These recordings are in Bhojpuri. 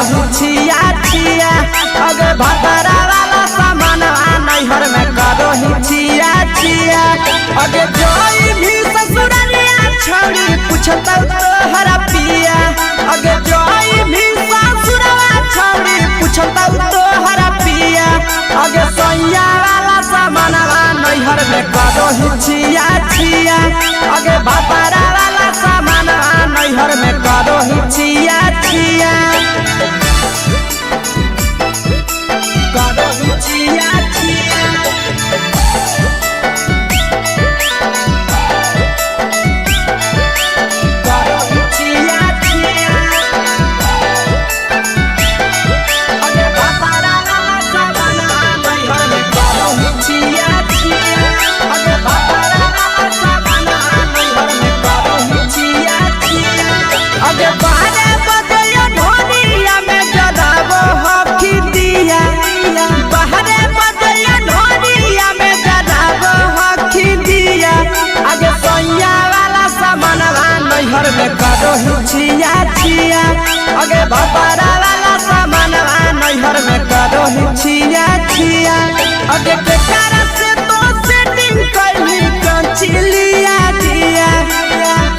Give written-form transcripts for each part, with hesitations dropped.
ही छिया छिया अगे भतरा वाला सामान नैहर में करो ही छिया छिया अगे जोई भी ससुरालिया छोड़ी पूछता तोहरा पिया अगे जोई भी ससुरवा छोड़ी पूछता तोहरा पिया अगे सैया वाला सामान नैहर में करो ही छिया छिया अगे भतरा वाला सामान नैहर में करो ही छिया छिया करो ही छिया छिया करो ही छिया छिया अगे भतरा वाला सामान नैहर में करो ही छिया छिया अगे भतरा वाला सामान नैहर में करो ही छिया छिया अगे बारे बदलियो ढोलिया में जलावो हकी दिया बाहरे बदलियो ढोलिया में जलावो हकी दिया अगे सैया वाला सामान नैहर में करो ही छिया छिया अगे भतरा वाला सामान नैहर में करो ही छिया छिया अगे बेचारा से तो सेटिंग करनी कंचिलिया दिया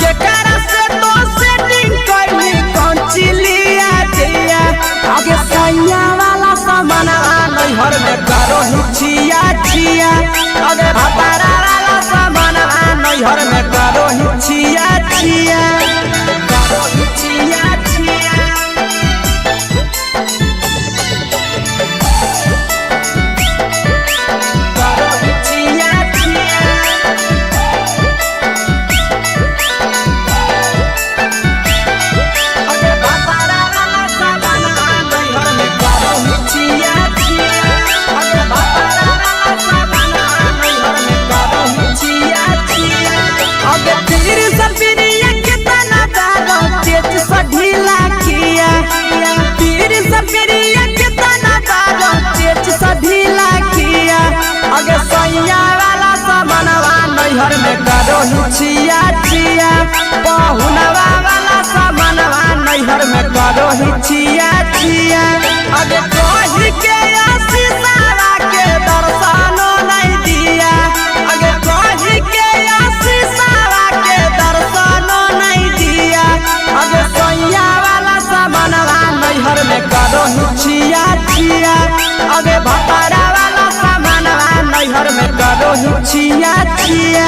बेचारा से तो सेटिंग करनी कंचिलिया दिया अगे सैया वाला सामान नैहर में करो ही छिया छिया अगे भतरा वाला सामान नैहर में करो ही छिया छिया करो ही छिया छिया करो ही छिया छिया अगे भतरा वाला सामान नैहर में करो ही छिया छिया अगे भतरा वाला सामान नैहर में करो ही छिया छिया अगे तीर सपिरिया कितना दारो तेज सढीला किया तीर सपिरिया कितना दारो तेज सढीला किया अगे सैया वाला सामान नैहर में करो ही छिया छिया पहुनवा वाला सामान नैहर में करो ही छिया छिया अगे कही के आशीषवा के दर्शनो नहीं दिया अगे कही के आशीषवा के दर्शनो नहीं दिया अगे सैया वाला सामान नैहर में करो ही छिया छिया अगे भतरा वाला सामान नैहर में करो ही छिया छिया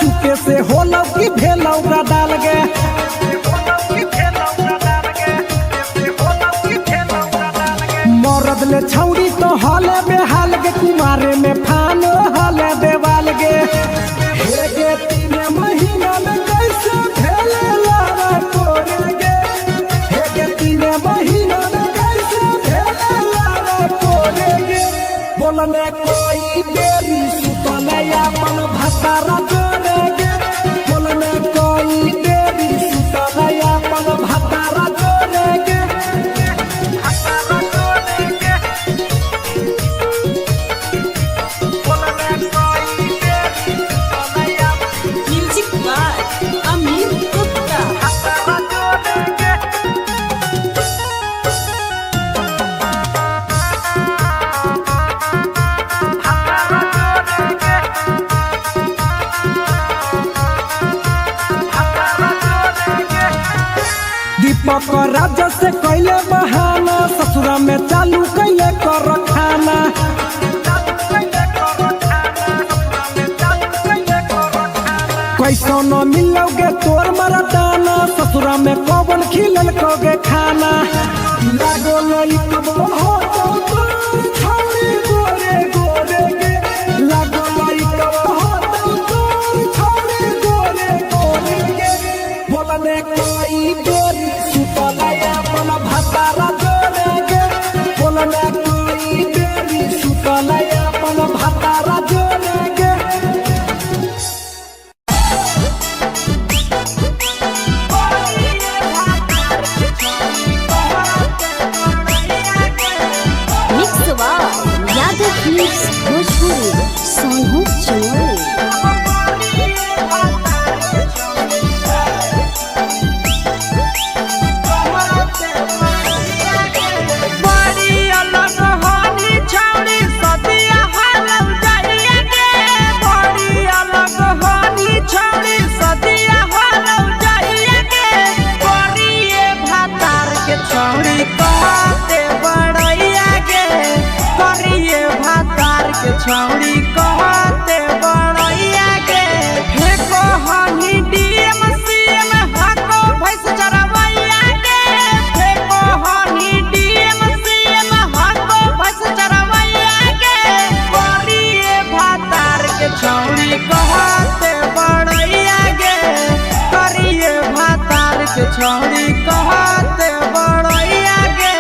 चुके से होलौ की भेलौ का डाल गे मरद ले छौड़ी तो हले बेहाल गे कुमारे में फान हले देवाल गे हे गे 3 महीना में कैसे भेले लारा कोरे गे हे गे 3 महीना में कैसे भेले लारा कोरे गे बोलने कोई देरी सुतले अपन भतारा दीपक राजा से कैले बहाना ससुरा में चालू कैले कर खाना कैसो न मिलोगे तोर मरदाना ससुरा में कौन खिलल कोगे खाना लागो लई कब हो तो छौरी गोरे गोरे गे लागो लई कब हो तो छौरी गोरे गोरे गे बोलने कोई गोरी सुतलया मन भातारा जोरे गे बोलने कोई गोरी सुतलया मन भातारा जोरे गे भोजपुरी सॉन्ग चोरी छौड़ी कहते बड़ैया के हे कहनी डीएम सीएम हाको भैंस चरवैया के हे कहनी डीएम सीएम हाको भैंस चरवैया के करिए भातार के छौड़ी कहते बड़ैया के करिए भातार के छौड़ी कहते बड़ैया के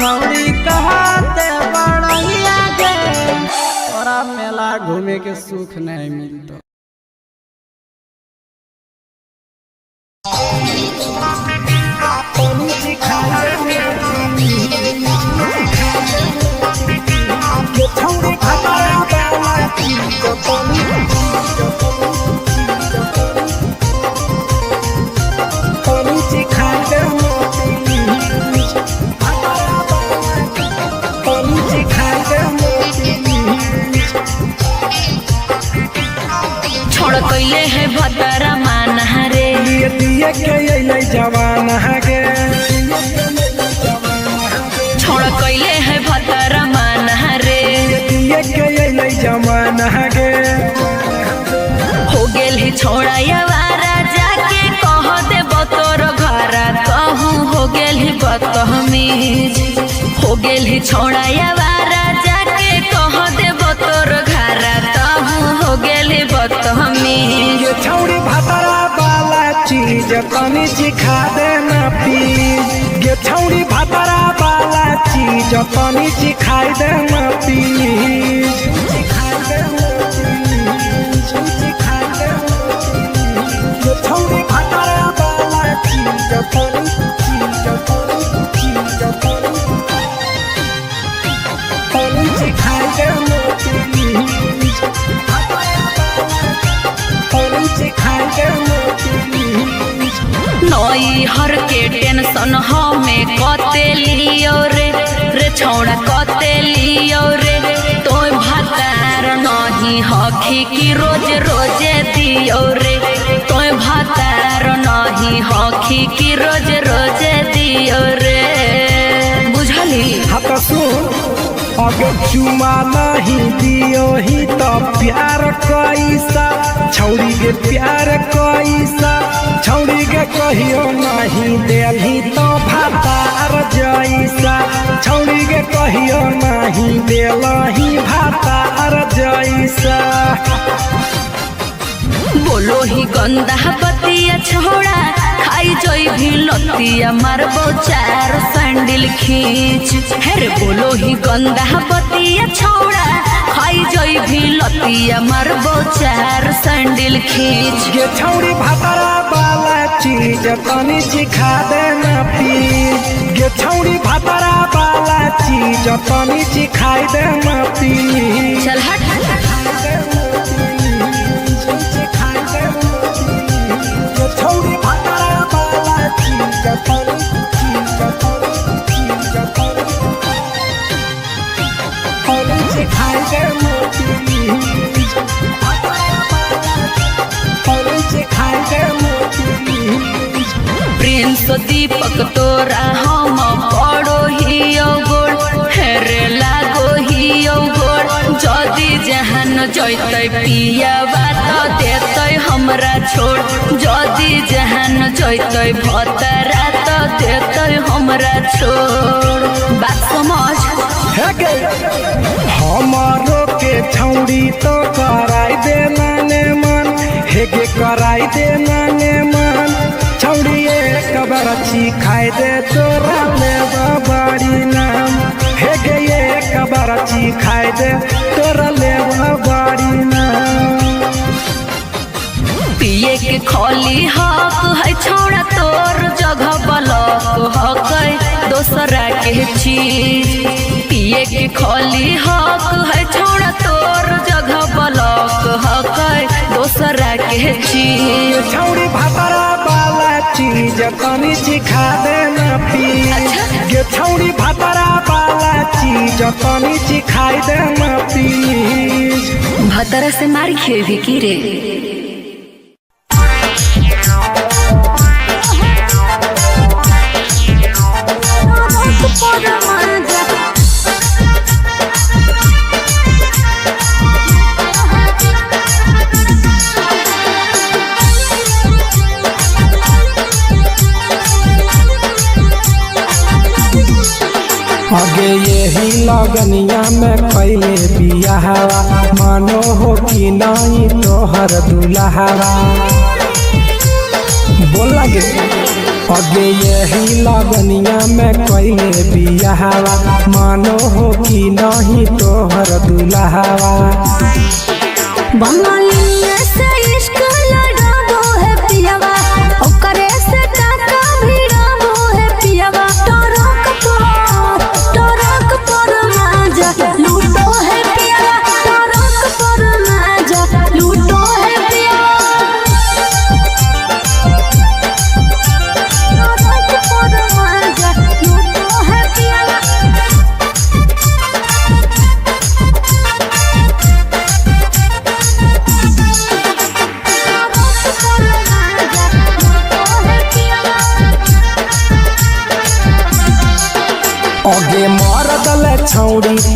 छौड़ी कहते बड़ैया गे तोरा मेला घूमे के सुख नहीं मिलता छोड़ कैले है भतरा माना रे लिए दिए के अइलै जवाना गे छोड़ कैले है भतरा माना रे दिए के अइलै जवाना गे हो गेल ही छोड़ा यावारा जाके कह देब तोर घरा कहूँ हो गेल ही बदतमीज हो गेल ही छोड़ा यावारा जाके कह देब तोर घरा कहूँ हो गेल ही बदतमीज ये छौड़ी भतरा वाला चीज तनी चिखा देना प्लीज ये छौड़ी भतरा वाला चीज तनी चिखाई देना प्लीज ये छौड़ी भतरा वाला चीज तनी चिखाई देना प्लीज नई हर के टेंशन हमें कते लियो रे छौड़ा कते लियो रे तो भतार नहीं हखी की रोज रोजे दियो रे तो भतार नहीं हखी की रोज रोजे दियो रे बुझली हाँ सुन अगर चुमा नहीं दियो ही तो प्यार कैसा छौड़ी के प्यार कैसा छौड़ी के कहियो नहीं देलही तो भातार जैसा छौड़ी के कहियो नहीं देलही भातार जैसा बोलो ही गंदा बतिया छोड़ा खाई जोई भी लतिया मारबो चार सैंडल खींच हेरे बोलो ही गंदा बतिया छोड़ा खाई जोई भी लतिया मारबो चार सैंडल खींच ये छौड़ी भतरा वाला चीज तनी चिखा देना प्लीज ये छौड़ी भतरा वाला चीज तनी चिखाई देना प्लीज चल हट छौड़ी भतरा वाला चीज चिखाई देना प्लीज चिखाई देना प्लीज प्रिंस दीपक तोरा हम पड़ो ही गोड़ हेरे लागो ही गोड़ जदी जहान जैते पिया बात देते हमरा छोड़ जदी जहान जैते भतरा तो देते हमरा छोड़ बात समझ हमारो के छौड़ी तो कराई देना ने मन हेगे कराई देना ने मन छौड़ी एक बरची खाई दे तोरा ले बड़ी नाम हेगे एक बरची खाई दे तोरा ले बड़ी नाम पिए के खोली हक है छोड़ा तोर जगह बलक हक दोसरा के चीज पिए के खोली हक है छोड़ा तोर जगह बलक हक दोसरा के चीज छौड़ी भतरा वाला चीज तनी चिखा देना प्लीज ये छौड़ी भतरा वाला चीज तनी चिखाई देना प्लीज भतरा से मार खेवी की रे आगे यही लगनिया में पहले बियाहवा मानो हो कि नहीं तोहर दुल्हवा बोल लगे आगे यही लगनिया में पहले बियाहवा मानो हो कि नहीं तोहर दुल्हवा बंगालिया से इश्क लड़ाबो है पियावा ओकरे से काका भिड़ाबो है पियावा टरक पर माजा लूटो है पियावा टरक पर माजा लूटो है पियावा टरक पर माजा लूटो है पियावा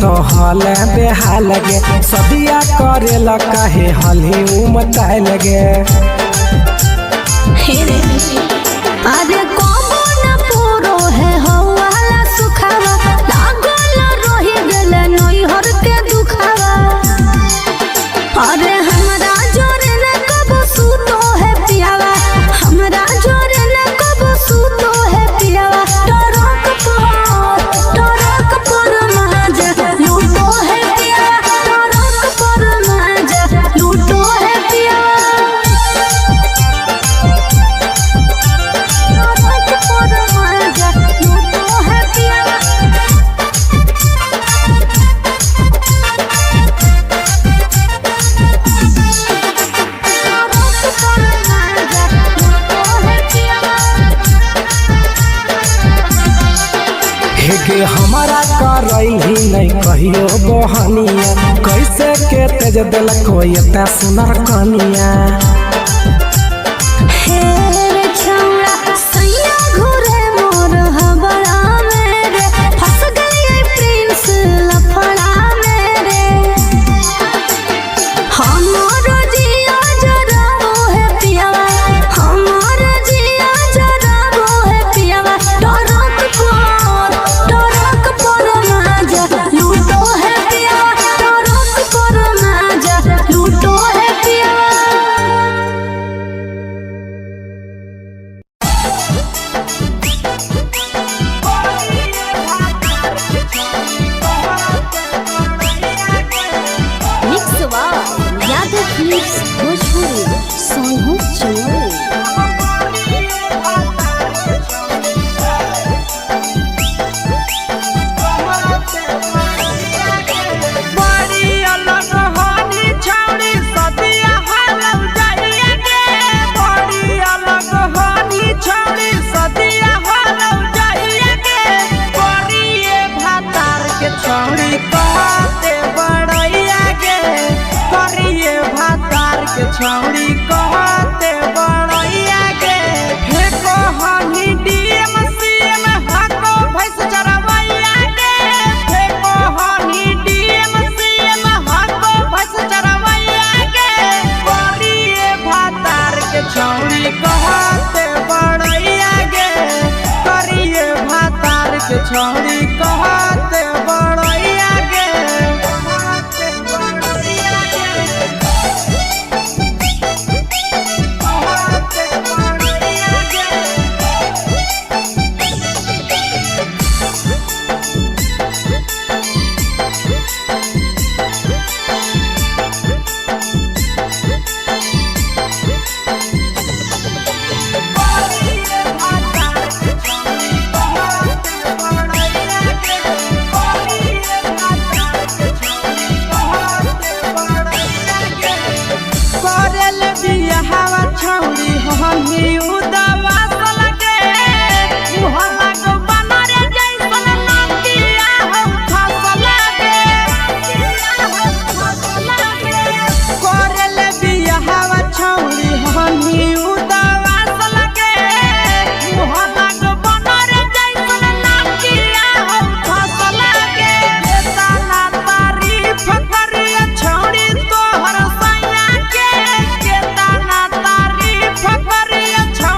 तो हले बेहाल गे सदिया करेला काहे हले उमताए लगे अरे कबो न पूरो है हवाला सुखावा लागल रही गेले नैहर के दुखावा अरे हमरा जोरे न कबो सूतो है पियावा हमरा जोरे न कबो सूतो है पियावा टरक पर माजा लूटो है पियावा टरक पर माजा लूटो है पियावा हेगे हमारा करई ही नहीं कहियो बहनिया कैसे के तेज दिल कोई एता सुनर कनिया छौड़ी कहते बड़ैया के हे कहनी डीएम सीएम हको भैंस चरवैया के हे कहनी डीएम सीएम हको भैंस चरवैया के करिए भातार के छौड़ी कहते बड़ैया के करिए भातार के छौड़ी कहते बड़ैया के छौड़ी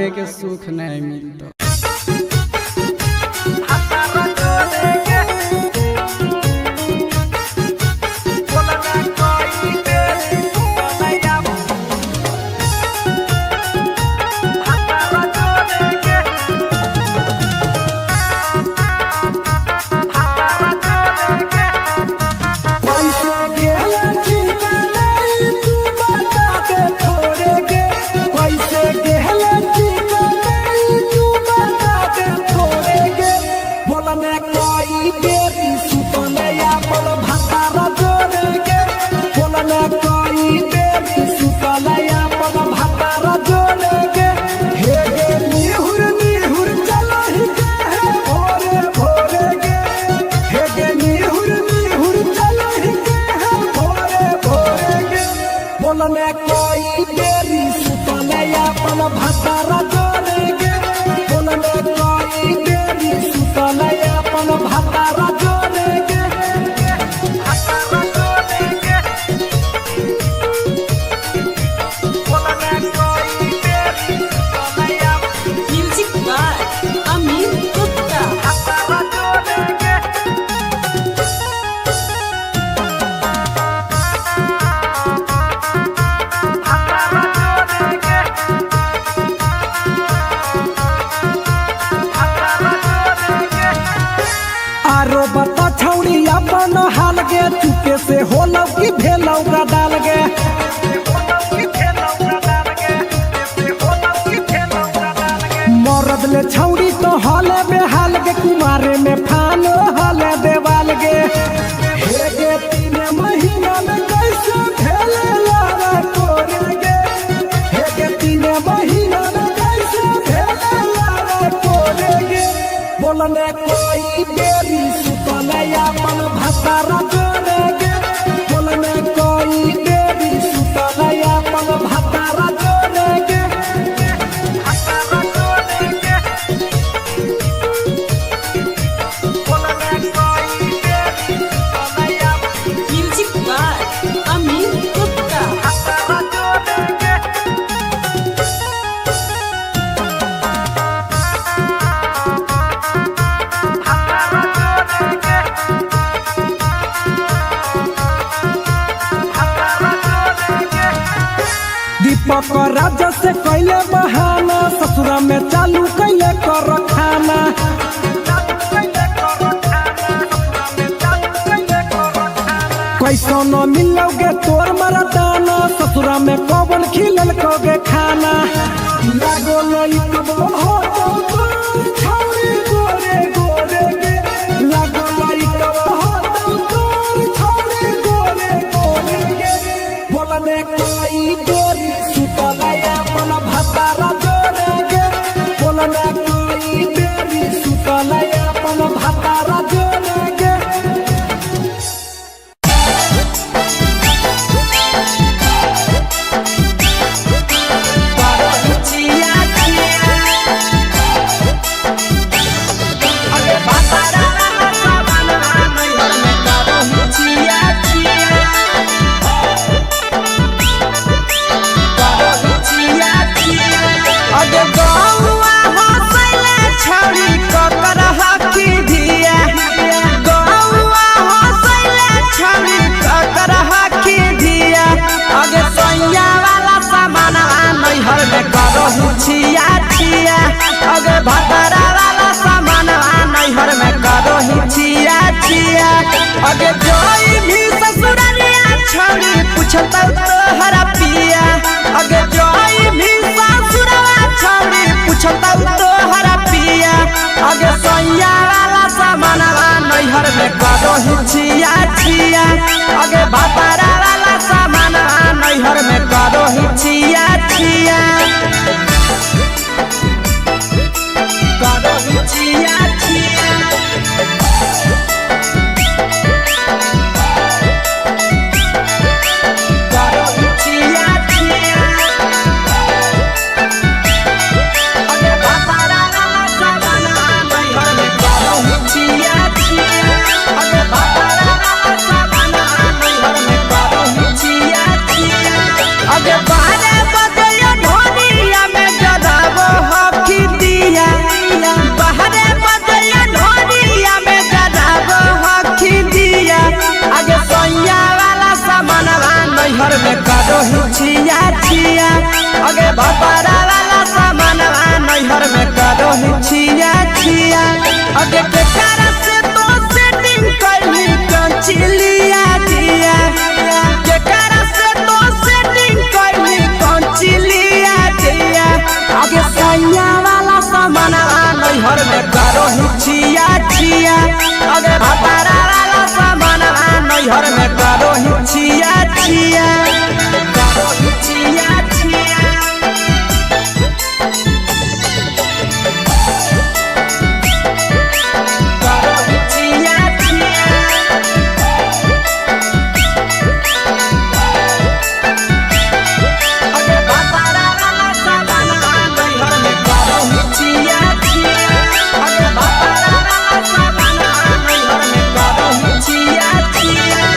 आगे के सुख नहीं मिलता। चुपके से होलौ की भेलौ का डाल गे मरद ले छौड़ी तो हले बेहाल गे कुमारे में फान हले देवाल गे हे गे 3 महीना में कैसे भेले लारा कोरे गे हे गे 3 महीना में कैसे भेले लारा कोरे गे बोलने कोई देरी सुतले अपन भतारा जोरे गे बोलने कोई देरी सुतले अपन भतारा जोरे गे दीपक राजा से कैले बहाना ससुरा में चालू कैले कर खाना कैसो न मिलोगे तोर मरदाना ससुरा में कौन खिलल कोगे खाना लागो लई कब हो तो छौरी गोरे गोरे गे लागो लई कब हो तो छौरी गोरे गोरे गे बोलने कोई गोरी सुतले अपन भतारा जोरे गे बोलने कोई बेरी सुतले अपन भतारा जोरे गे छिया छिया अगे भतरा वाला सामान नैहर में करो ही छिया छिया अगे जोई भी ससुरालिया छोड़ी पूछता तोहरा पिया अगे जोई भी ससुरवा छोड़ी पूछता तोहरा पिया अगे सैया वाला सामान नैहर में करो ही छिया छिया अगे भतरा वाला सामान नैहर में करो ही छिया छिया छिया छिया छिया छिया नैहर में करो ही छिया छिया अगे भतारा वाला सामानवा नैहर में करो ही छिया छिया अगे केकरा से तो सेटिंग करली कंचिलिया दिया केकरा से तो सेटिंग करली कंचिलिया दिया अगे सैया वाला सामानवा नैहर में करो ही छिया छिया अगे भतारा वाला सामानवा नैहर में करो ही छिया छिया करो ही छिया छिया करो ही छिया छिया अगे भतारा वाला सामानवा नैहर में करो ही छिया छिया अगे भतारा वाला सामानवा नैहर में करो ही छिया छिया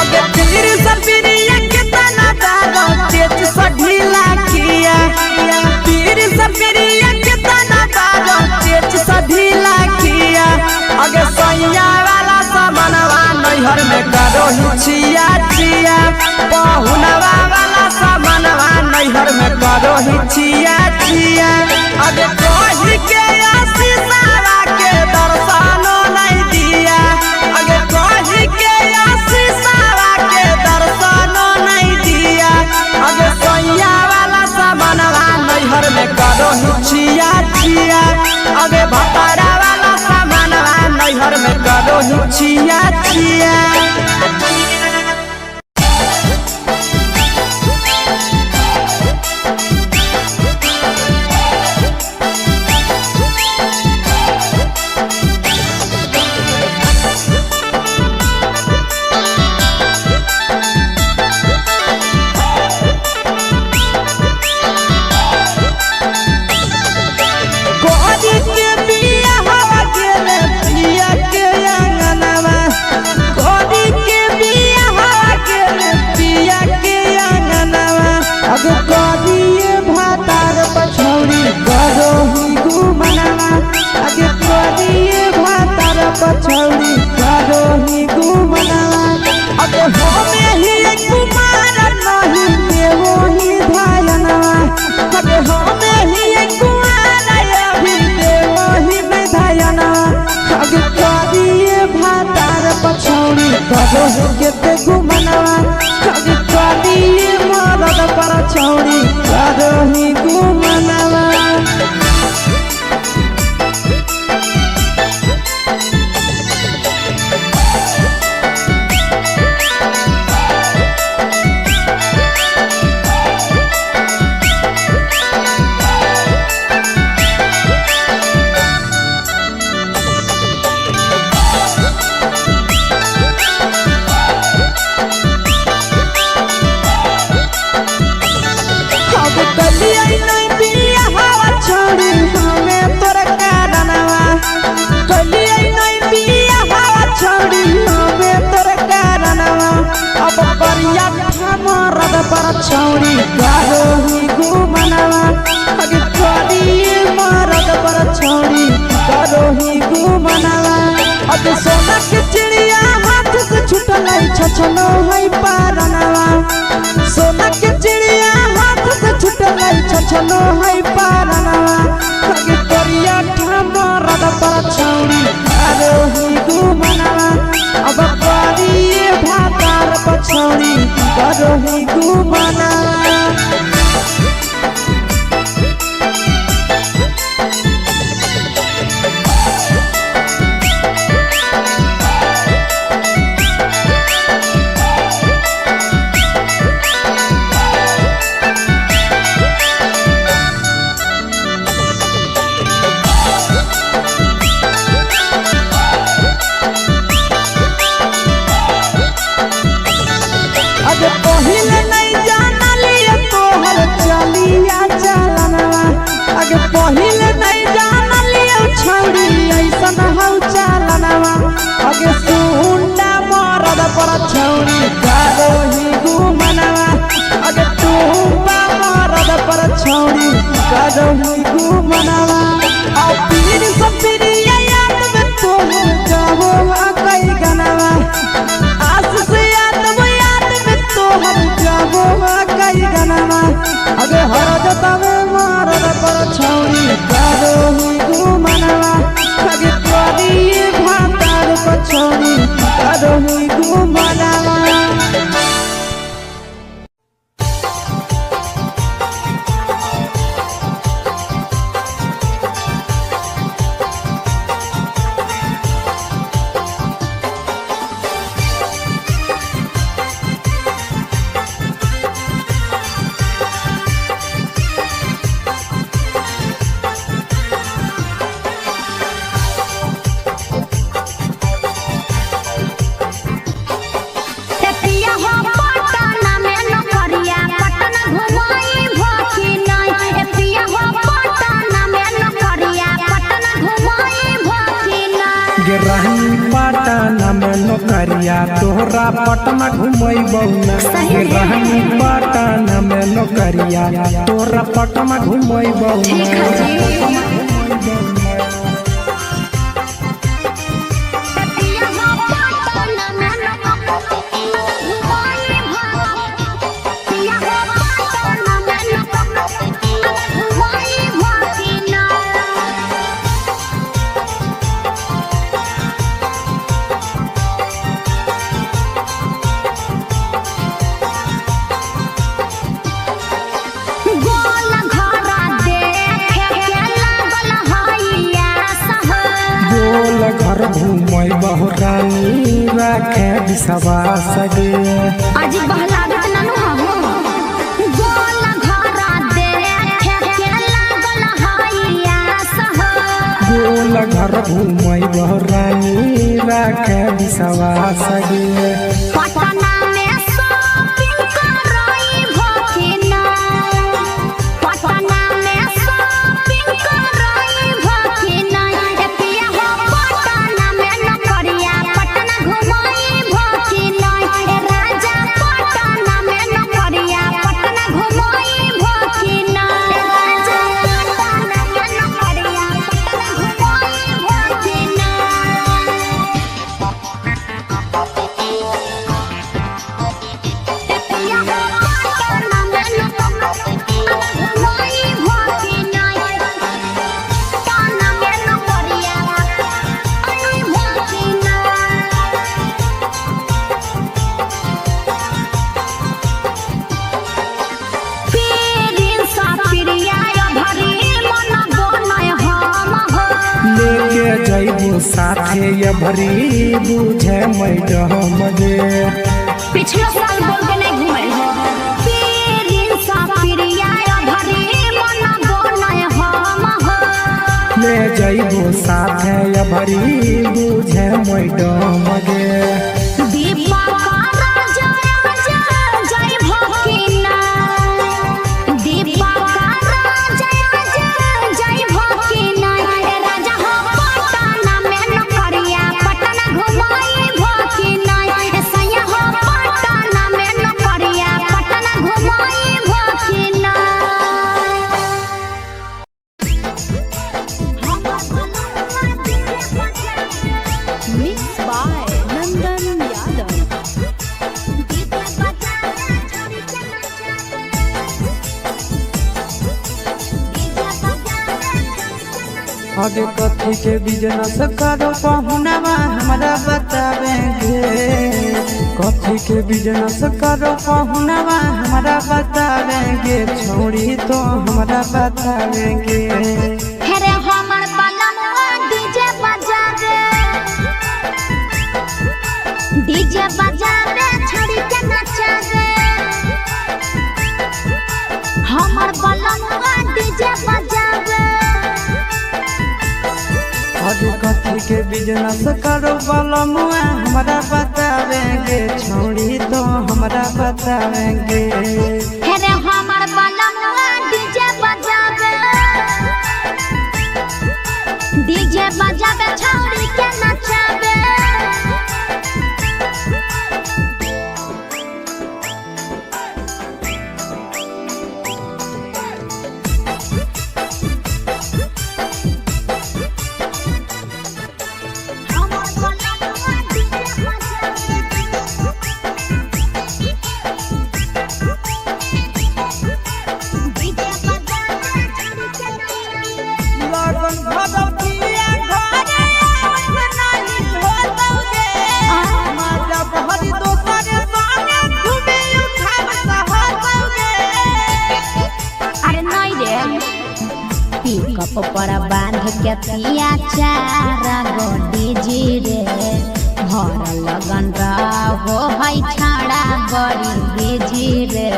अगे पीर सपरिया कितना दारो तेज सढीला किया पीर सपरिया कितना दारो तेज सढीला किया अगे सैया वाला सामानवा नैहर में करो ही छिया छिया पहुनवा वाला सामानवा नैहर में करो ही छिया छिया अगे कही के आशीषवा के दर्शनो नहीं दिया अगे कही के आशीषवा के दर्शनो नहीं दिया अगे सैया वाला सामानवा नैहर में करो ही छिया छिया अगे भतारा वाला सामानवा नैहर में करो ही छिया छिया कोरी के बिया हवा गेले पिया के अंगनवा कोरी के बिया हवा गेले पिया के अंगनवा अब कोरिए भातार पछौड़ी करो ही घुमनवा अब कोरिए भातार पछौड़ी करो ही घुमनवा अब होमे ही कुमार नहीं देवो ही धायनवा अब होमे ही कुमार अभी देवो ही धायना अब कोरिए भातार पछौड़ी करो ही केते घुमनवा अब कोरिए मरद पर छौड़ी करो ही घुमनवा अब कलिया नहीं बिया हवा छोड़ी हमें तोरा कारणवा कलिया नहीं बिया हवा छोड़ी हमें तोरा कारणवा अब परिया मरद पर छौड़ी करो ही घुमनवा अब कोरिए मरद पर छौड़ी करो ही घुमनवा अब सोना के चिड़िया हाथ से छूटल छछनो है पारनवा सोना के चिड़िया हाथ से छूटल छछनो है पारनवा अगे कोरिया मरद पर छौड़ी करो ही घुमनवा अब कोरिए भातार पछौड़ी करो ही घुमनवा अगे पहिले नहीं जानलिए तोहर चलिया चलनवा अगे पहिले नहीं जानलिए छौड़ी ऐसन हौ चलनवा अगे सुंडा मरद पर छौड़ी करो ही घुमनवा अगे टूपा मरद पर छौड़ी करो ही घुमनवा और पीर सब पीरिया याद में तोहर जाबो कई गनवा आस से याद में तोहर जाबो घुमरावा रानी पटना में नौकरिया तोहरा पटना घुमैबौ ना रानी पटना में नौकरिया तोहरा पटना घुमैबौ ना घर घूमै बहुरानी राखे विश्वास गे आज बहला ननु हो गोल घरा देखे के लागल हैया सह गोल घर घूमै बहुरानी राखे विश्वास गे पटना में शॉपिंग करई भकिना पटना में शॉपिंग करई भकिना ए पिया हो पटना में नौकरिया पटना घुमई भकिना ए राजा पटना में नौकरिया पटना घुमई भकिना ए राजा पटना में नौकरिया पटना घुमई जैबू साथे ये भरी बुझे मैडम गे पिछला साल बोल के नहीं घुमे हो पीरिन सा पिरिया भरी मन बोलय हम हो ले जैबू साथे ये भरी बुझे मैडम गे दीपा का जय भकिना दीपा का जय भकिना राजा हो पटना में नौकरिया पटना घुमई भकिना सैया हो पटना में नौकरिया पटना घुमई भकिना मिक्स बाय नंदन यादव। आगे कथी के बिजनेस करो पहुनवा हमरा बतावेंगे कथी के बिजनेस करो पहुनवा हमरा बतावेंगे छोड़ी तो हमरा बतावेंगे हेरे हमर बलमुआ डीजे बजावे छड़ी के नचावे हमर बलमुआ डीजे बजावे आगे कथी के बिजनेस करो बलमुआ हमरा बतावेंगे छोड़ी तो हमरा बतावेंगे हेरे हमर बलमुआ डीजे बजावे छड़ी के नचावे के पिया चार गो डीजी रे भर लगन रहो है छाड़ा बड़ी बीजी रे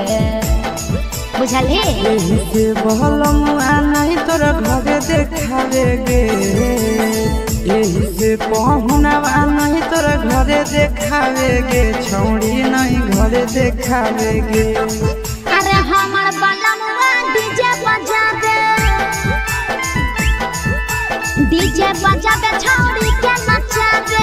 बुझली यही से बहलमुआ नहीं तोर घरे देखावे गे यही से पहुनवा नहीं तोर घरे देखावे गे छौड़ी नहीं घरे देखावे गे अरे हमर बलमुआ डीजे बजावे छौड़ी के नचावे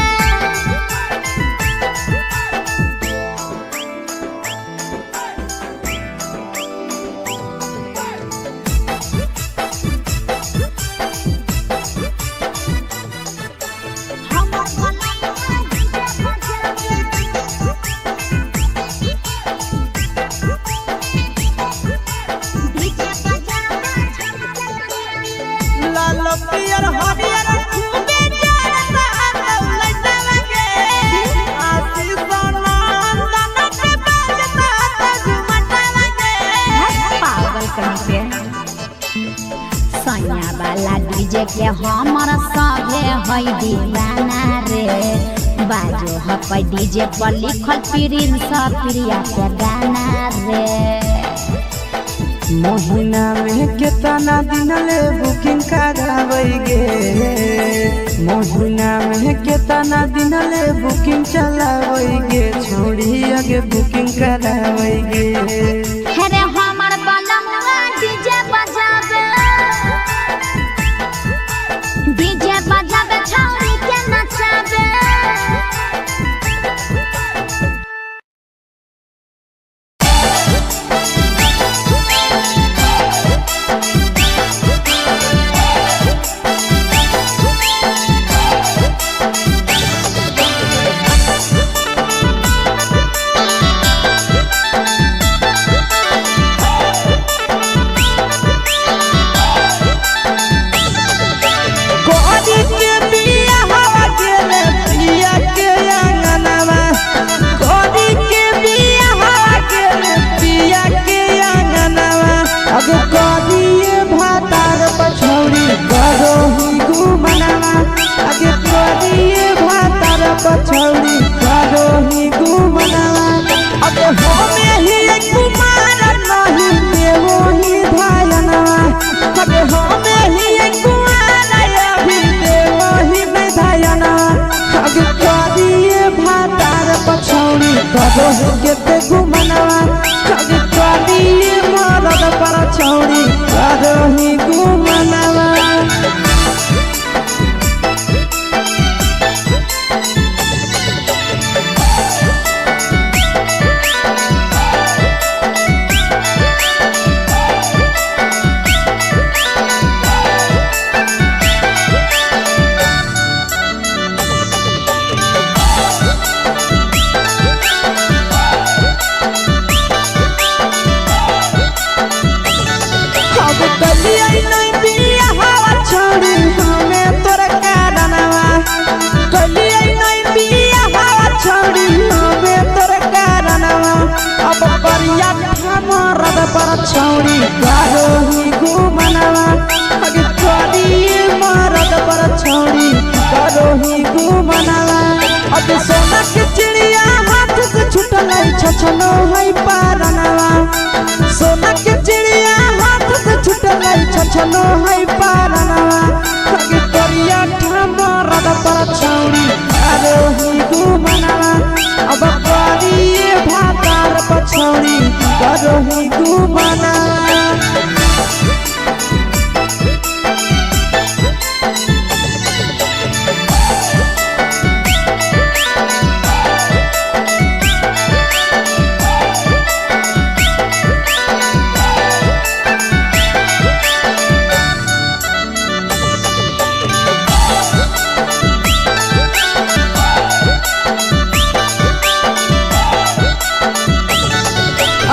सैया वाला डीजे के हमर सभे है दीवाना रे बाजो है डीजे पर लिखल प्रिंस प्रिया के गाना रे महीना में कितना दिन ले बुकिंग करावे गे महीना में कितना दिन ले बुकिंग चलावे गे छोड़ी आगे बुकिंग करावे गे अरे हमर बलमुआ डीजे बजावे छौड़ी के नचावे पछौड़ी करो ही घुमनावा अबे होमे ही कुमार नहीं देवो ही धायनावा अबे होमे ही कुमार अभी देवो ही धायनावा अबे करिए भातार पछौड़ी करो ही केते घुमनावा अबे करिए मरद पर छौड़ी करो ही घुमनावा पर छौड़ी करो ही घुमनावा अगे करिए मरद पर छौड़ी करो ही घुमनावा अगे सोना के चिड़िया हाथ से छूटल छछनो है पारनावा सोना के चिड़िया हाथ से छूटल छछनो है पारनावा अगे करिया मरद पर छौड़ी करो ही घुमनावा अब करिए भातार पर छौड़ी करो ही घुमना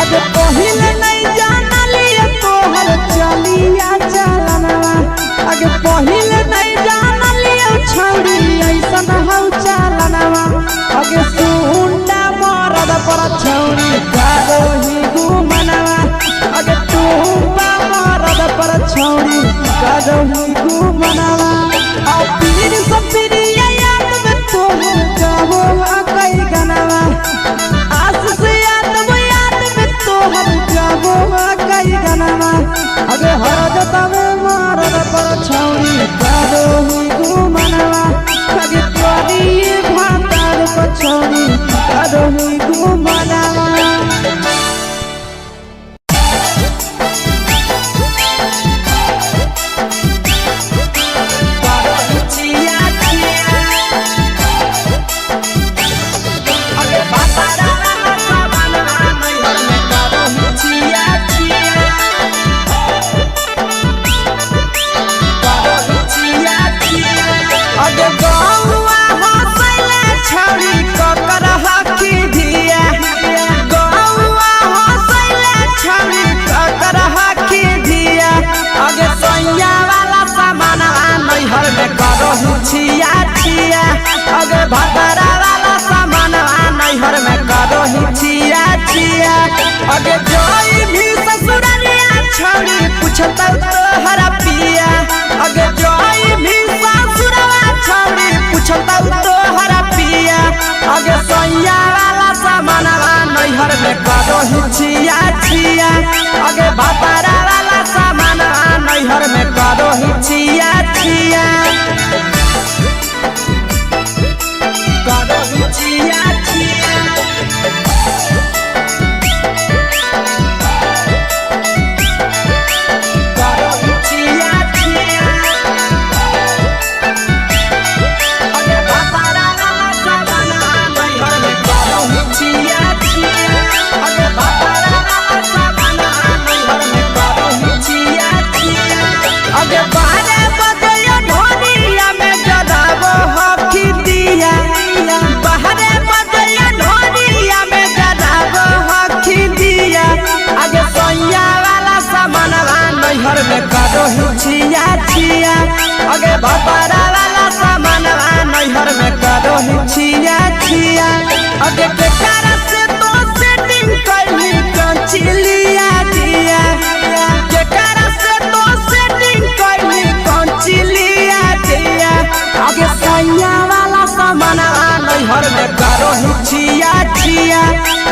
अबे पहिले नहीं जानलिए तोहर चलिया चलनवा अगे पहिले नहीं जानलिए छौड़ी ऐसन हौ चलनवा अगे सुंडा मरद पर छौड़ी करो ही घुमनवा अगे तू मरद पर छौड़ी करो ही घुमनवा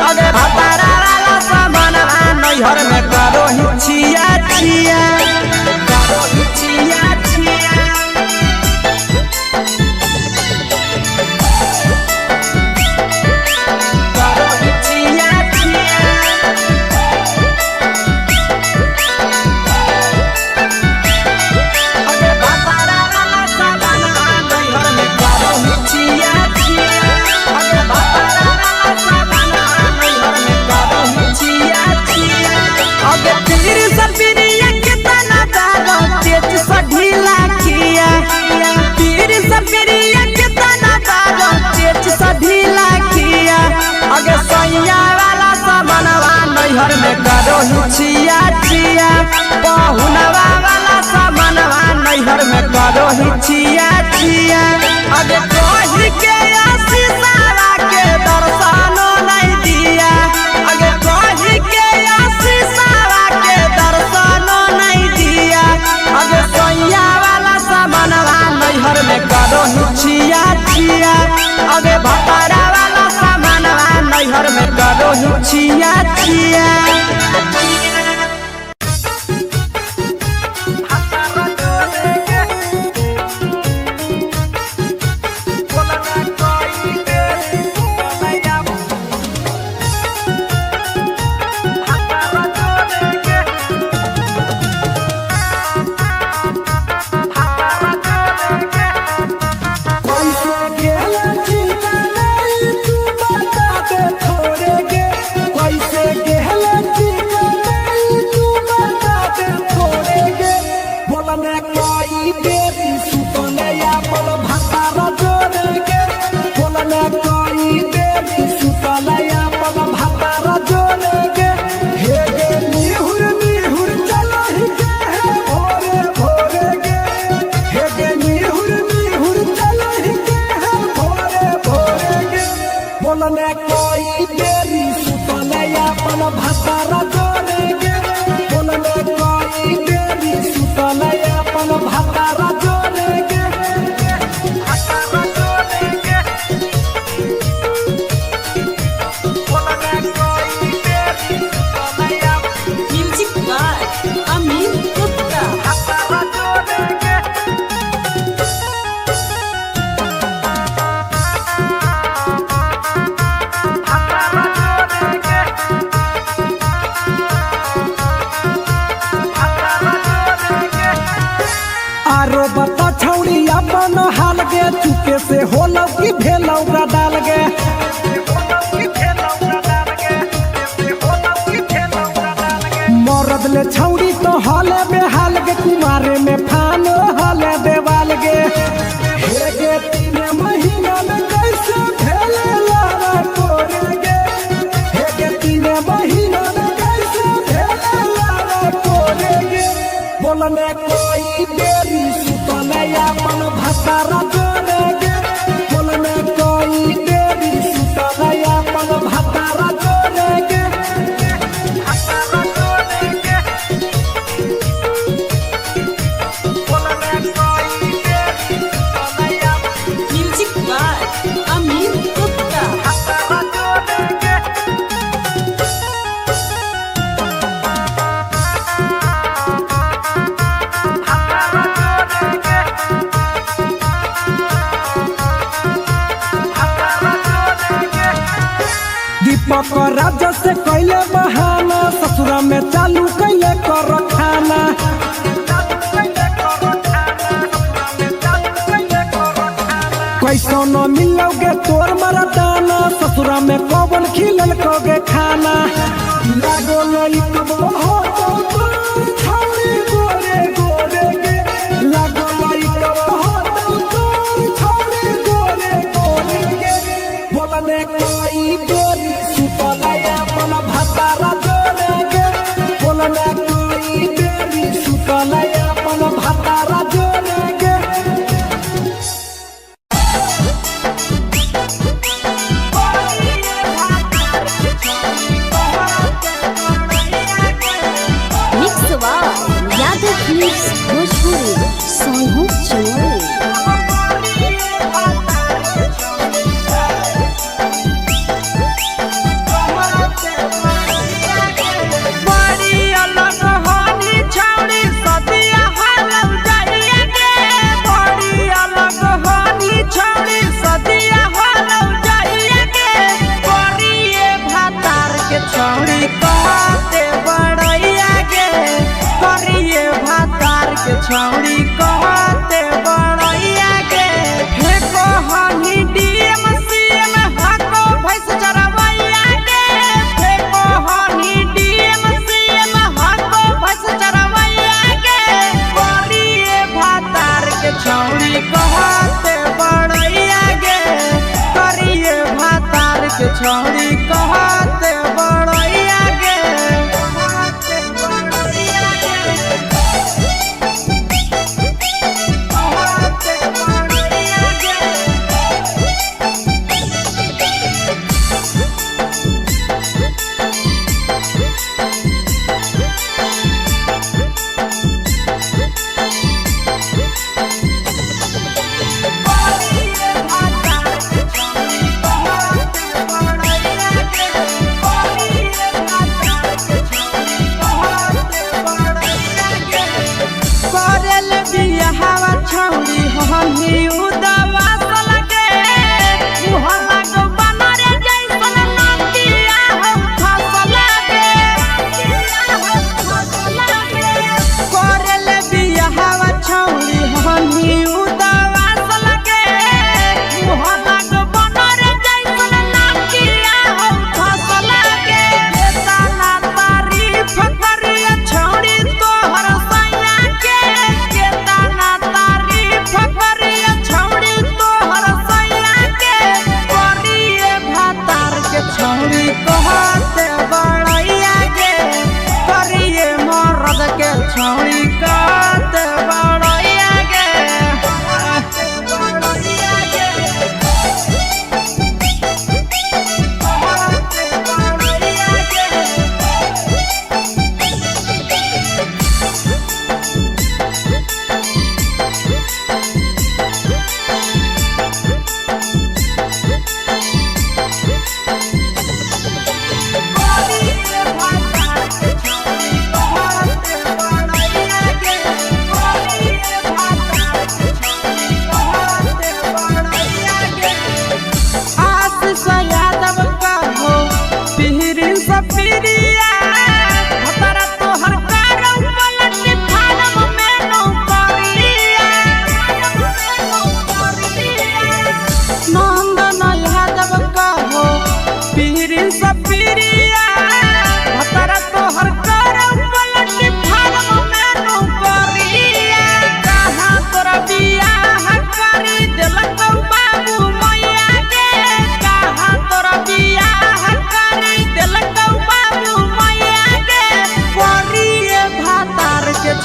अगे भतारा वाला सामानवा नैहर में करो ही छिया छिया करो ही छिया छिया करो ही छिया छिया अगे भतारा वाला सामानवा नैहर में करो ही छिया छिया अगे भतारा वाला सामानवा नैहर में करो ही छिया छिया अगे तीर सपिरिया कितना दारो तेज से ढीला किया तीर सपिरिया कितना दारो तेज से ढीला किया अगे सैया वाला सामानवा नैहर में करो ही छिया छिया पहुनवा वाला सामानवा नैहर में करो ही छिया छिया अगे कोही के आशीषावा के दर्शनो नहीं दिया अगे कोही के आशीषावा के दर्शनो नहीं दिया अगे सैया वाला सामानवा नैहर में करो ही छिया छिया अगे भतारा वाला सामानवा नैहर में करो ही छिया छिया बोलने कोई देरी सुतलया पल भतारा जोड़ेगे बोलने कोई देरी सुतलया पल भतारा जोड़ेगे भतारा जोड़ेगे बोलने कोई देरी सुतलया म्यूजिक बाय अमीर गुप्ता भतारा जोड़ेगे आरो बता छौड़ी अपन हाल गे चुके से होलौ की भेलौ डाल गे मरद ले छौड़ी तो हले बेहाल गे कुमारे में फान हले देवाल गे हे गे 3 महीना में कैसे भेले लारा तोरे गे हे गे 3 महीना में कैसे भेले लारा तोरे गे बोलने कोई देरी सुतलया पल भतारा जोड़ेगे बोलने कोई देरी सुतलया पल भतारा जोड़ेगे भतारा जोड़ेगे बोलने कोई देरी सुतलया म्यूजिक बाय अमीर गुप्ता भतारा जोड़ेगे दीपक राजा से कैले बहाना ससुरा में चालू कैले कर खाना कैसो न मिलोगे तोर मरदाना ससुरा में कौन खिलल कोगे खाना लागो लई कब हो तो तोर छौरी गोरे गोरे गे लागो लई कब हो तो तोर छौरी गोरे गोरे गे बोलने कोई देरी सुतलया पल भतारा जोड़ेगे बोलने कोई देरी सुतलया पल भतारा जोड़ेगे के छौड़ी कहते बड़ैया के फेको हनी डीएम सीएम हको भैंस चरवैया के फेको हनी डीएम सीएम हको भैंस चरवैया के करिए भातार के छौड़ी कहते बड़ैया के करिए भातार के छौड़ी कहते बड़ैया के छौड़ी हमी उदवा लगे मुहल्ला को बनरे जैसन नदिया हम फसल गे करल बियाहवा छौड़ी हमी उदवा लगे मुहल्ला को बनरे जैसन नदिया हम फसल गे तना तारीफ करिए छौड़ी तोहर सैया के तना फकरिया छौड़ी तोहर सैया के करिए भातार के छौड़ी कहते बड़ैया के करिए मर्द के छौड़ी कहते बड़ैया के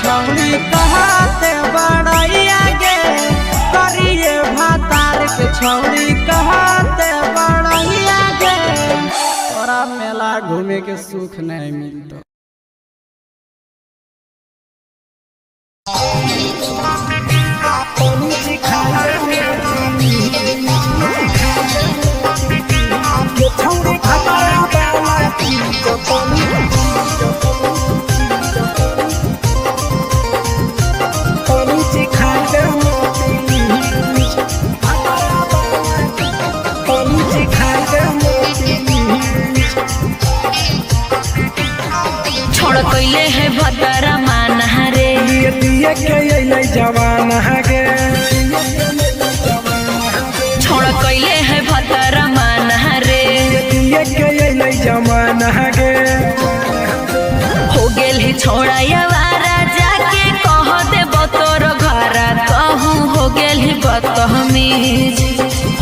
छौड़ी कहते बड़ैया गे करिए भातार के छौड़ी कहते बड़ैया गे तोरा मेला घूमे के सुख नहीं मिलता कैले है भतरा मान रे दिए के अइले जवान गे छोड़ कैले है भतरा मान रे दिए के अइले जवान गे हो गेल ही छोड़ा यारा जाके कह दे बतोर घर कहूँ हो गेल ही बदतमीज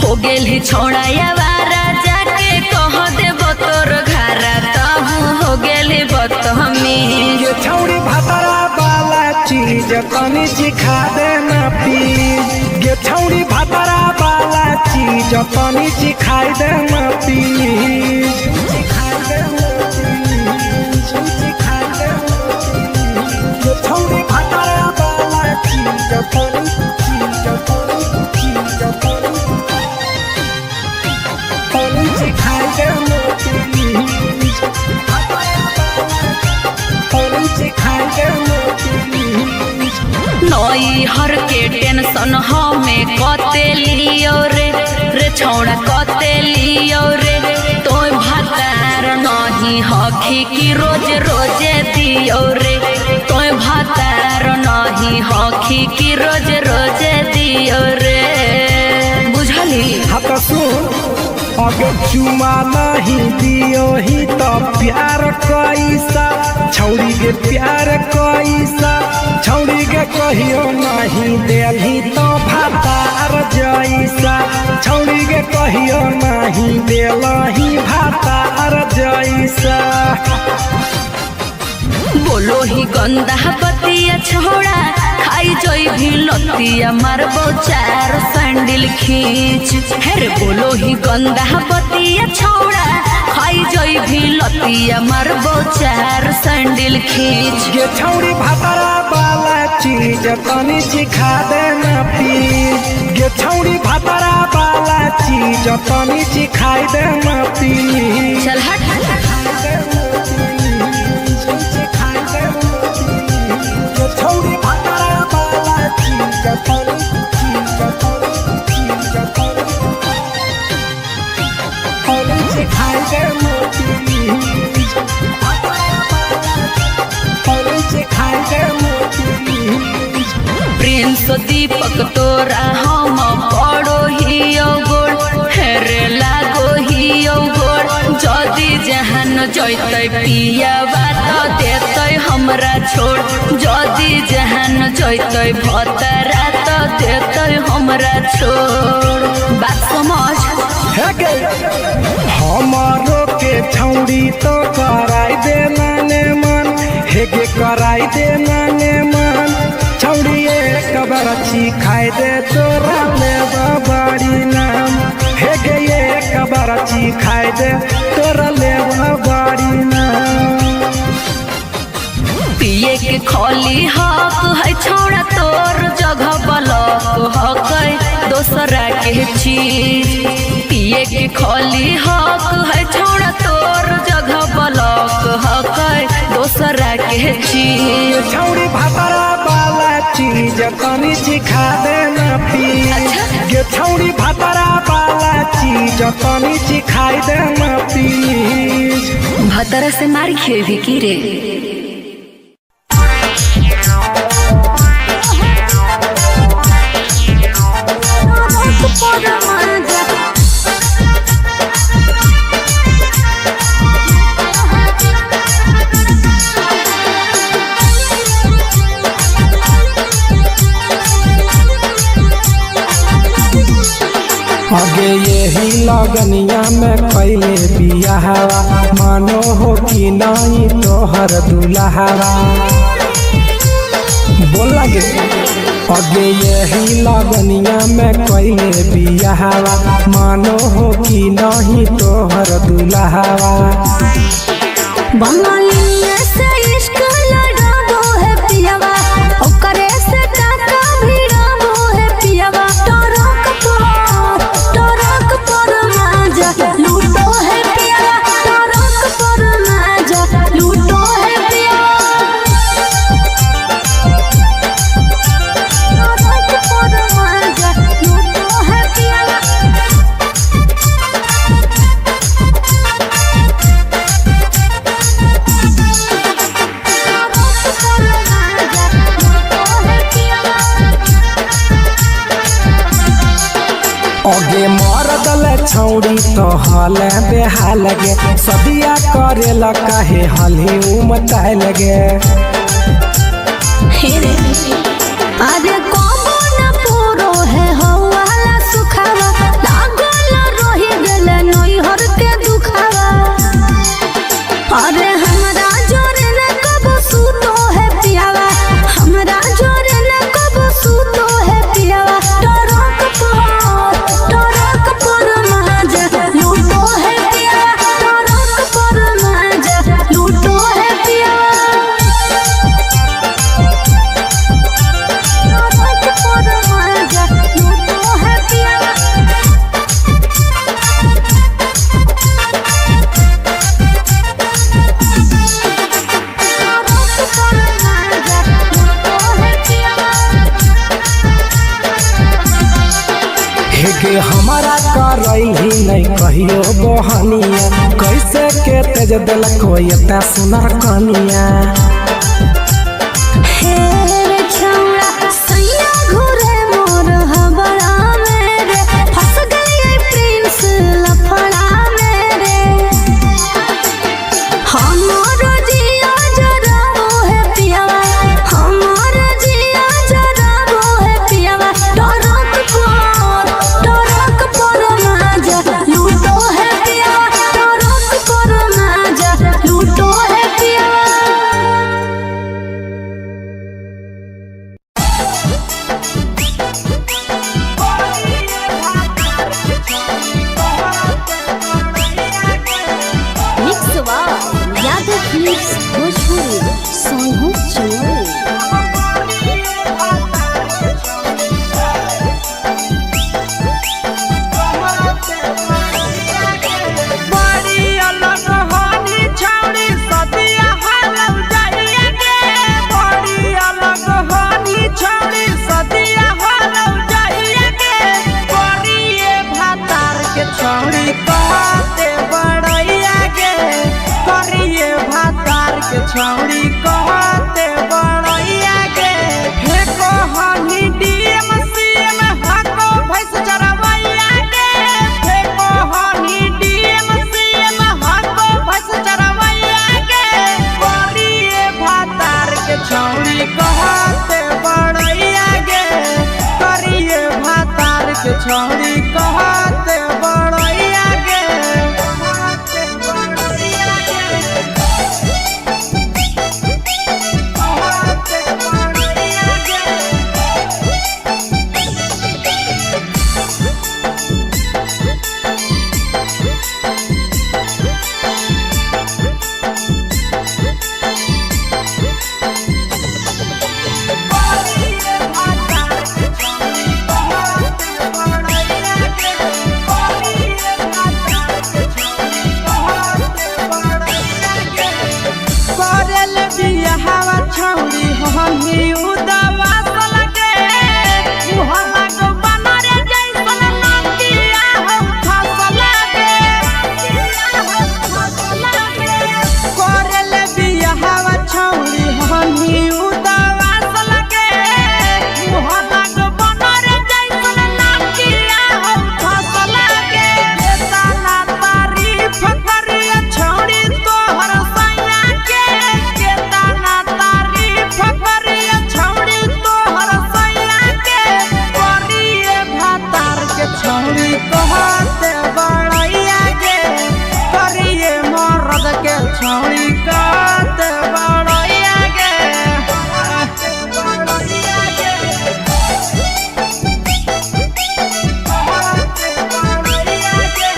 हो गेल ही छोड़ा यारा जाके कह दे बतोर घर कहूँ हो गेल ही बदतमीज ये छौड़ी भतरा वाला चीज तनी सिखा देना प्लीज ये छौड़ी भतरा वाला चीज तनी सिखाई देना प्लीज ये छौड़ी भतरा वाला चीज तनी सिखाई देना प्लीज नई हर के टेंशन हमें कते लियो रे छौड़ा कते लियो रे तो भतार नहीं हखी की रोज रोजे दियो रे तो भतार नहीं नहीं हखी कि रोज रोज दियो रे बुझली। हाँ तो सुन अगर चुमा नहीं दियो ही तो प्यार कैसा छौड़ी के प्यार कैसा छौड़ी के कहियो नहीं देली तो भातार जैसा छौड़ी के कहियो नहीं देलही भातार जैसा। बोलो ही गंदा बतिया छोड़ा खाई जोई भी लतिया मारबो चार सैंडल खींच। हेरे बोलो ही गंदा बतिया छोड़ा खाई जोई भी लतिया मारबो चार सैंडल खींच। ये छौड़ी भातारा वाला चीज तनी सिखा देना प्लीज ये छौड़ी भातारा वाला चीज तनी सिखाई देना प्लीज। चल हट छौड़ी भातारा वाला चीज तनी सिखाई देना प्लीज सिखाई देना प्लीज। प्रिंस दीपक तोरा हम पड़ो ही गोड़ हेरे लागो ही गोड़ जदि जहान जैते पिया बात देते हमरा छोड़ जदि जहान जैते भतरा तो देते हमरा छोड़ बात समझ। हमारो के छौड़ी तो कराई देना ने मन हेगे कराई देना ने मन छौड़ी एक बरछी खाई दे तोरा ले बड़ी नाम हेगे एक बरछी खाई दे तोरा ले बड़ी नाम। पिए के खोली हक है छोड़ा तोर जगह बलक हक है दोसरा के चीज। पिए के खोली हक है छोड़ा तोर जगह बलक हक है दोसरा के चीज। छौड़ी भातारा वाला चीज तनी सिखा देना प्लीज ये छौड़ी भातारा वाला चीज तनी सिखाई देना प्लीज। भतरा से मार खिए भी की रे। आगे यही लगनिया में कैले बियाहवा मानो हो कि नहीं तोहर दुल्हावा बोल लगे। आगे यही लगनिया में कैले बियाहवा मानो हो कि नहीं तोहर दुल्हावा। बंगालिया से इश्क लड़ाबो है पियावा ओकरे से टाका भिड़ाबो है पियावा। टरक पर माजा लूटो है पियावा टरक पर माजा लूटो है पियावा टरक पर माजा लूटो है पियावा। आगे मार दल छौड़ी तो हाल बेहाल लगे सदिया करेला काहे हली उमताए लगे। अरे कबो न पूरो है हवाला सुखावा लागल रही गेले नैहर के दुखावा। अरे हमरा जोरे न कबो सूतो है पियावा हमरा जोरे न कबो सूतो है पियावा। टरक पर माजा लूटो है पियावा टरक पर माजा लूटो है पियावा। हेगे हमारा करैली नहीं कहियो बहनिया कैसे के तेज दिलक एता सुनर कनिया। हे रे छौड़ा फिल्म्स भोजपुरी सोनू चौहान। बड़ी अलग होनी छौड़ी सदिया हालौ जाइए गे। बड़ी अलग होनी छौड़ी सदिया हालौ जाइए गे। करिए भातार के छौड़ी कहते बड़ैया गे। करिए भातार के छौड़ी कहते बड़ैया गे। फेको हनी डीएम सीएम हाको भैंस चरवैया गे। फेको हनी डीएम सीएम हाको भैंस चरवैया गे। करिए भातार के छौड़ी कहते बड़ैया गे। करिए भातार के छौड़ी कहते बड़ैया गे। कहते बड़ैया गे। कहते बड़ैया गे। छौड़ी हमी उदवा लगे मुहल्ला को बनरे जैसन नकिया हो फसल गे। करल बियाहवा छौड़ी हमी उदवा लगे मुहल्ला को बनरे जैसन नकिया हो फसल गे। केतना तारीफ करिए छौड़ी तोहर सैया के। केतना तारीफ करिए छौड़ी तोहर सैया के। करिए भातार के छौड़ी कहते बड़ैया गे। करिए मर्द के छौड़ी कहते बड़ैया गे। कहते बड़ैया गे। कहते बड़ैया गे।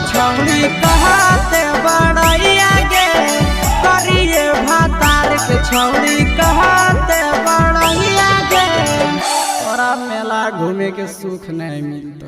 छौड़ी कहते बड़ैया गे। करिए भातार के छौड़ी कहते बड़ैया गे। तोरा मेला घूमे के सुख नहीं मिलता।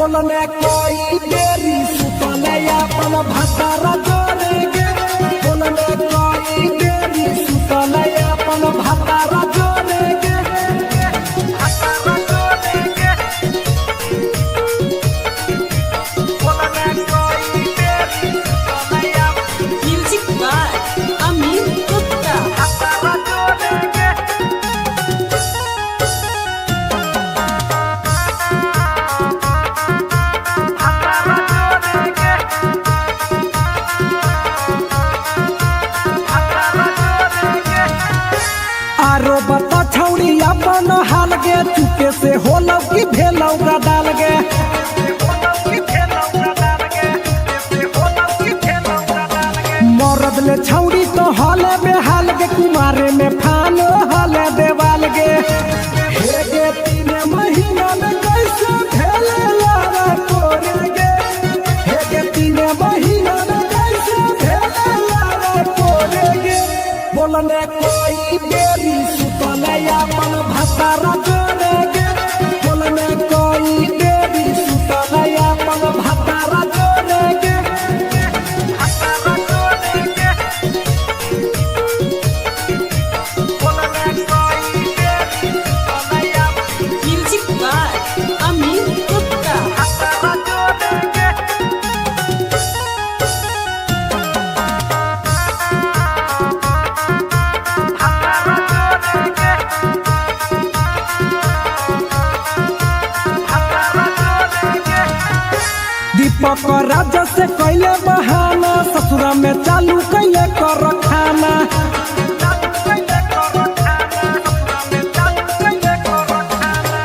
बोलने कोई देरी सुतले अपन भतार जोड़ेगे। बोलने कोई देरी सुतले अपन न हाल गे चुके से होलौ की भेलौ का डाल गे मरद ले छौड़ी तो हले बेहाल गे कुमारे में फान हले देवाल गे हे गे 3 महीना में कैसे भेले लारा कोरे गे हे गे 3 महीना में कैसे भेले लारा कोरे गे बोलने कोई बेरी सुतले अपन भतारा जोरे गे बोलने कोई बेरी सुतले अपन भतारा जोरे गे म्यूजिक बाय अमित गुप्ता। दीपक राजा से कैले बहाना ससुरा में चालू कैले कर खाना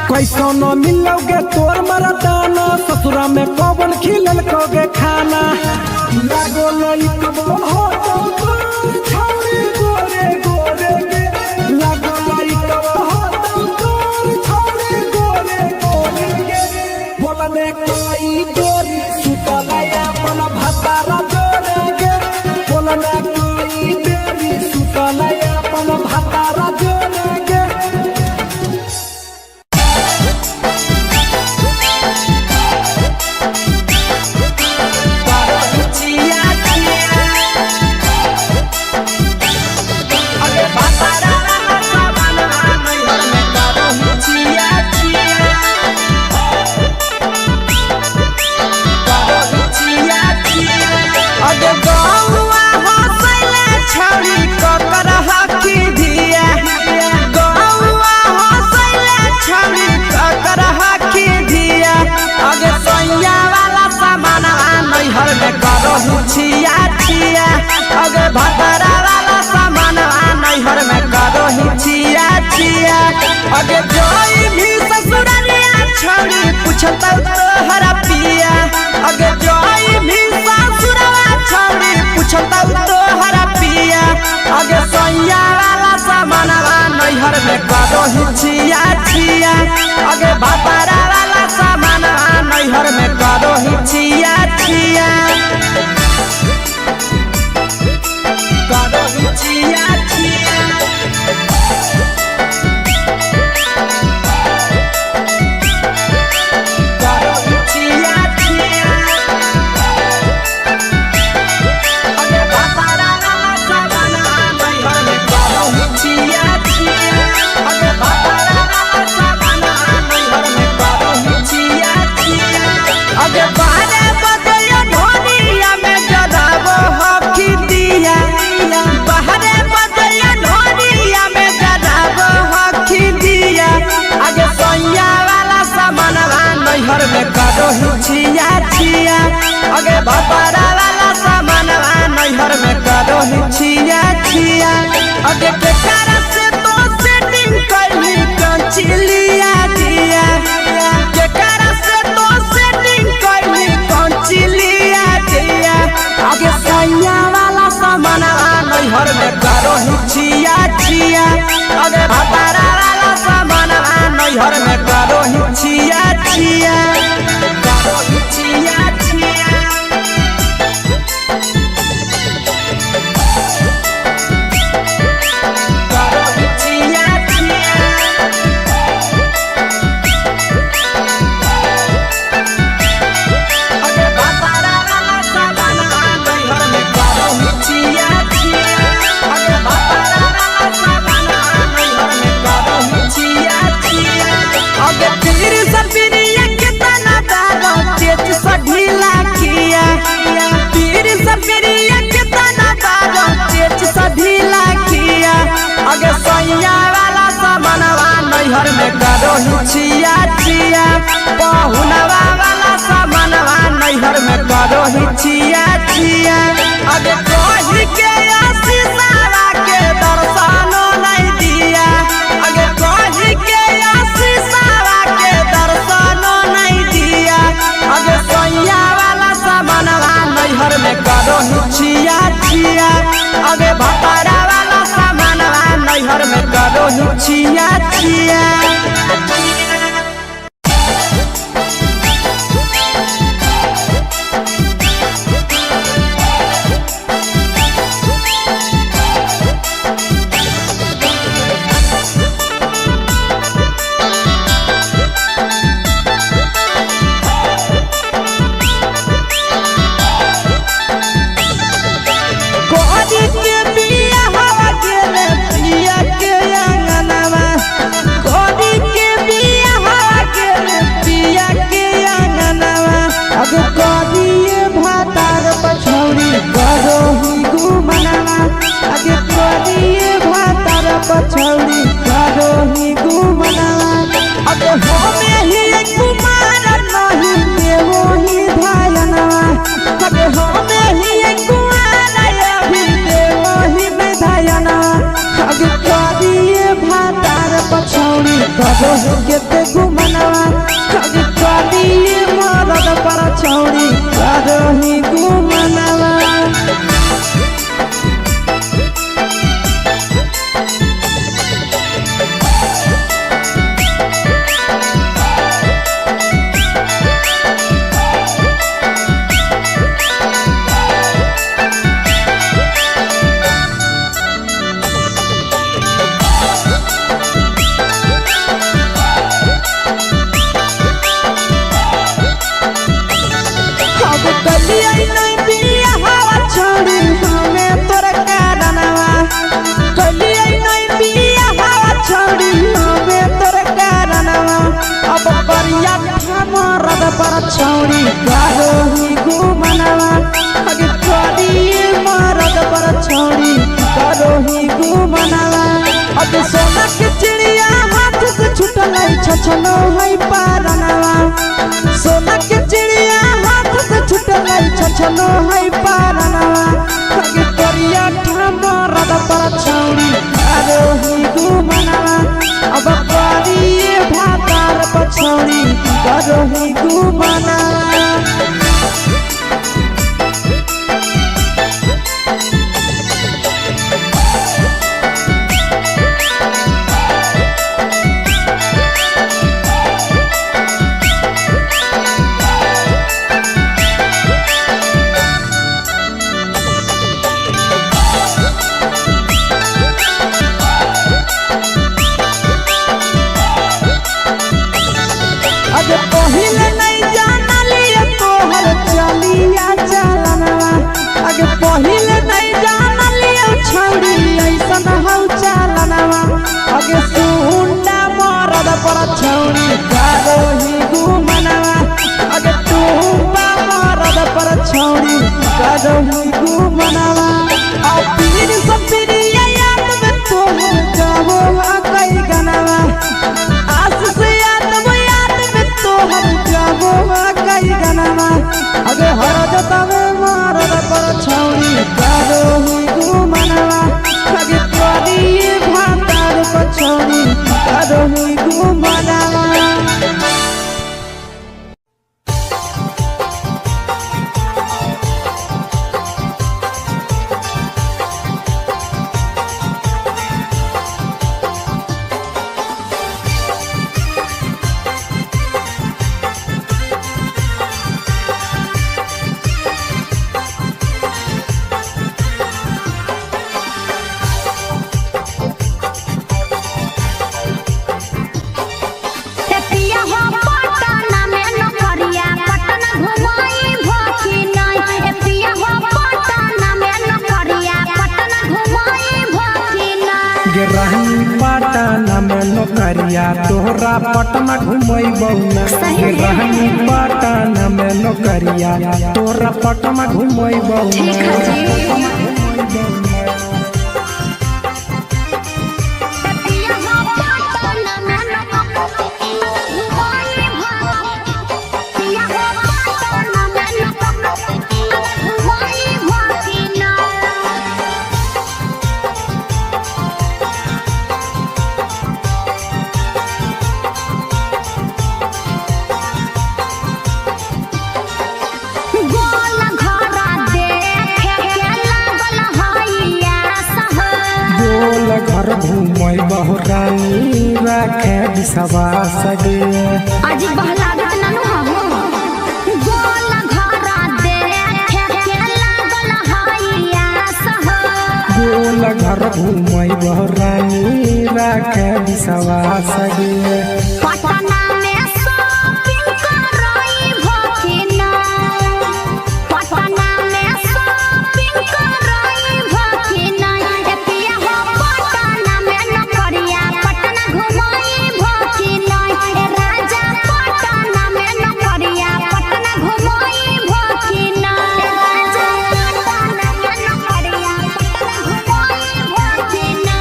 कैसो न मिलोगे तोर मरदाना ससुरा में कौन खिलल कोगे खाना लागो लई कबो हो तो छौरी गोरे गोरे गे लागो लई कबो हो तो छौरी गोरे गोरे गे बोलने कोई गोरी सुतले अपन भतारा जोरे गे बोलने कोई बेरी सुतले अपन भतारा जोरे गे अगे भतरा वाला सामान नैहर में करो ही छिया छिया अगे जोई भी ससुरलिया छौड़ी पूछता तोहरा पिया अगे जोई भी ससुरवा छौड़ी पूछता तोहरा पिया अगे सैया वाला सामान नैहर में करो ही छिया छिया अगे भतरा वाला सामान नैहर में करो ही छिया छिया छिया छिया छिया छिया अगे भतरा वाला सामान नैहर में करो ही छिया छिया अगे केकरा से तो सेटिंग करली कंचिलिया दिया केकरा से तो सेटिंग करली कंचिलिया दिया अगे सैया वाला सामान नैहर में करो ही छिया छिया अगे भतरा वाला सामान नैहर में करो ही छिया छिया छिया छिया छिया छिया अगे भतरा वाला सामान नैहर में करो ही छिया छिया अगे भतरा वाला सामान नैहर में करो ही छिया छिया अगे फिर सपिरिया कितना दारो चेच सढीला किया फिर सपिरिया कितना दारो चेच सढीला किया अगे सैया वाला सामानवा नैहर में करो ही छिया छिया पहुनवा वाला सामानवा नैहर में करो ही छिया छिया अगे कही के आशीषवा के दर्शनो नहीं दिया अगे कही के करही छिया छिया पछौड़ी करोही घुमनावा अब हमें ही कुमार नहीं देवो ही धायनावा अब हमें ही कुमार अभी देवो ही धायनावा अब करिए भातार पछौड़ी करोही के घुमनावा अब करिए मरद पछौड़ी करोही घुमनावा पछौड़ी करोही घुमनावा अगे करिए मरद पछौड़ी करोही घुमनावा अब सोना के चिड़िया हाथ से छूटल छछनो है पारनावा सोना के चिड़िया हाथ से छूटल छछनो है पारनावा अगे करिया मरद पछौड़ी करोही घुमनावा अब करिए भातार पछौड़ी करोही घुमनावा अगे पहिले नहीं जानलिए तोहर चलिया चलनवा अगे पहिले नहीं जानलिए छौड़ी ऐसन हौ चलनवा अगे सुंडा मरद पछौड़ी करोही घुमनावा अगे टूपा मरद पछौड़ी करोही घुमनावा आ पीर सब पीरिया याद में तोहर जाबो कई गनावा आस से कई गनावा अगे हरदतवे मरद पछौड़ी करोही घुमनावा अगे करिए भातार पछौड़ी करोही घुमनावा पटना में नौकरिया तोहरा पटना घुमैबौ ना रहनी पटना में नौकरिया तोहरा पटना घुमैबौ ना गोल घरा देखे के लागल विश्वास गे आज बहलागत ननु हो गोल घरा दे के लागल हइया सह गोल घर घूमै बहरानी राखे विश्वास गे पटना में शॉपिंग करई भखिना पटना में शॉपिंग करई भखिना एतिया हो पटना में नकरिया पटना घुमई भखिना ए राजा पटना में नकरिया पटना घुमई भखिना ए राजा पटना में नकरिया पटना घुमई भखिना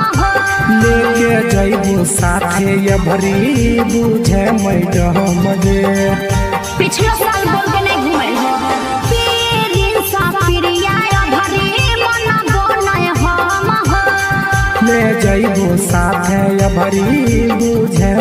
लेके जइबो साथे ये भरी बुझे मैडम गे पिछला साल बोल के नहीं घुमल हो पीरिन सा पिरिया भरी मन बोनय हम हो ले जइबो साथे ये भरी बुझे